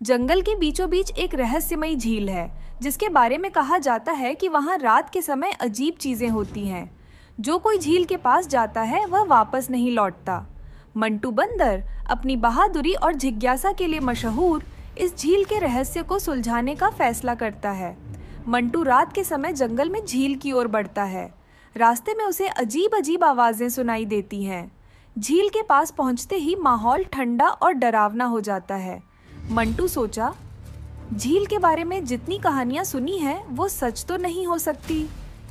जंगल के बीचों बीच एक रहस्यमयी झील है जिसके बारे में कहा जाता है कि वहाँ रात के समय अजीब चीजें होती हैं। जो कोई झील के पास जाता है वह वापस नहीं लौटता। मंटू बंदर अपनी बहादुरी और जिज्ञासा के लिए मशहूर इस झील के रहस्य को सुलझाने का फैसला करता है। मंटू रात के समय जंगल में झील की ओर बढ़ता है। रास्ते में उसे अजीब अजीब आवाजें सुनाई देती हैं। झील के पास पहुंचते ही माहौल ठंडा और डरावना हो जाता है। मंटू सोचा, झील के बारे में जितनी कहानियां सुनी हैं वो सच तो नहीं हो सकती,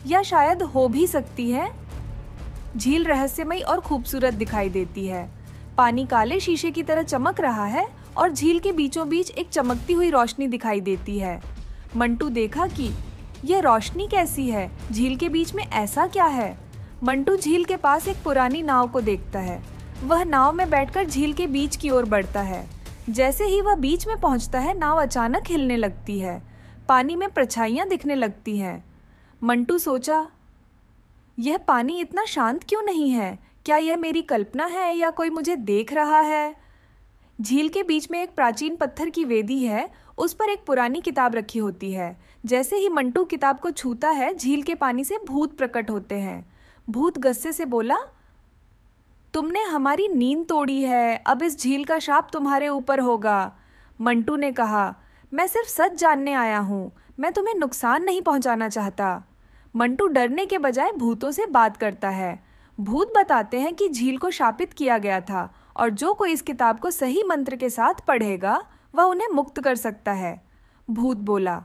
या शायद हो भी सकती है। झील रहस्यमयी और खूबसूरत दिखाई देती है। पानी काले शीशे की तरह चमक रहा है और झील के बीचों बीच एक चमकती हुई रोशनी दिखाई देती है। मंटू देखा कि यह रोशनी कैसी है, झील के बीच में ऐसा क्या है। मंटू झील के पास एक पुरानी नाव को देखता है। वह नाव में बैठकर झील के बीच की ओर बढ़ता है। जैसे ही वह बीच में पहुंचता है, नाव अचानक हिलने लगती है। पानी में परछाइयां दिखने लगती हैं। मंटू सोचा, यह पानी इतना शांत क्यों नहीं है? क्या यह मेरी कल्पना है या कोई मुझे देख रहा है? झील के बीच में एक प्राचीन पत्थर की वेदी है। उस पर एक पुरानी किताब रखी होती है। जैसे ही मंटू किताब को छूता है, झील के पानी से भूत प्रकट होते हैं। भूत गुस्से से बोला, तुमने हमारी नींद तोड़ी है, अब इस झील का शाप तुम्हारे ऊपर होगा। मंटू ने कहा, मैं सिर्फ सच जानने आया हूँ, मैं तुम्हें नुकसान नहीं पहुँचाना चाहता। मंटू डरने के बजाय भूतों से बात करता है। भूत बताते हैं कि झील को शापित किया गया था और जो कोई इस किताब को सही मंत्र के साथ पढ़ेगा वह उन्हें मुक्त कर सकता है। भूत बोला,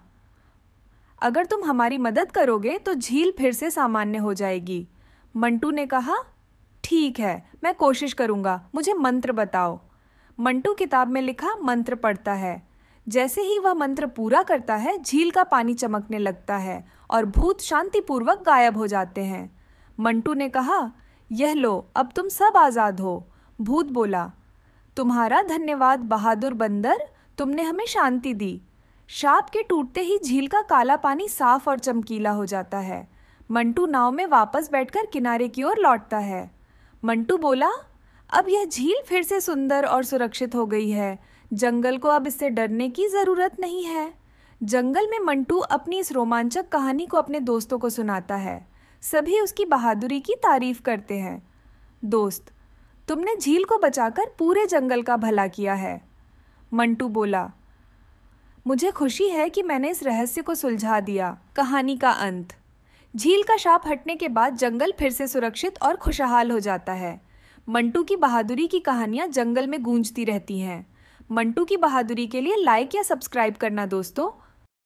अगर तुम हमारी मदद करोगे तो झील फिर से सामान्य हो जाएगी। मंटू ने कहा, ठीक है, मैं कोशिश करूंगा, मुझे मंत्र बताओ। मंटू किताब में लिखा मंत्र पढ़ता है। जैसे ही वह मंत्र पूरा करता है, झील का पानी चमकने लगता है और भूत शांतिपूर्वक गायब हो जाते हैं। मंटू ने कहा, यह लो, अब तुम सब आज़ाद हो। भूत बोला, तुम्हारा धन्यवाद बहादुर बंदर, तुमने हमें शांति दी। शाप के टूटते ही झील का काला पानी साफ और चमकीला हो जाता है। मंटू नाव में वापस बैठकर किनारे की ओर लौटता है। मंटू बोला, अब यह झील फिर से सुंदर और सुरक्षित हो गई है। जंगल को अब इससे डरने की ज़रूरत नहीं है। जंगल में मंटू अपनी इस रोमांचक कहानी को अपने दोस्तों को सुनाता है। सभी उसकी बहादुरी की तारीफ करते हैं। दोस्त, तुमने झील को बचाकर पूरे जंगल का भला किया है। मंटू बोला, मुझे खुशी है कि मैंने इस रहस्य को सुलझा दिया। कहानी का अंत। झील का शाप हटने के बाद जंगल फिर से सुरक्षित और खुशहाल हो जाता है। मंटू की बहादुरी की कहानियां जंगल में गूंजती रहती हैं। मंटू की बहादुरी के लिए लाइक या सब्सक्राइब करना दोस्तों।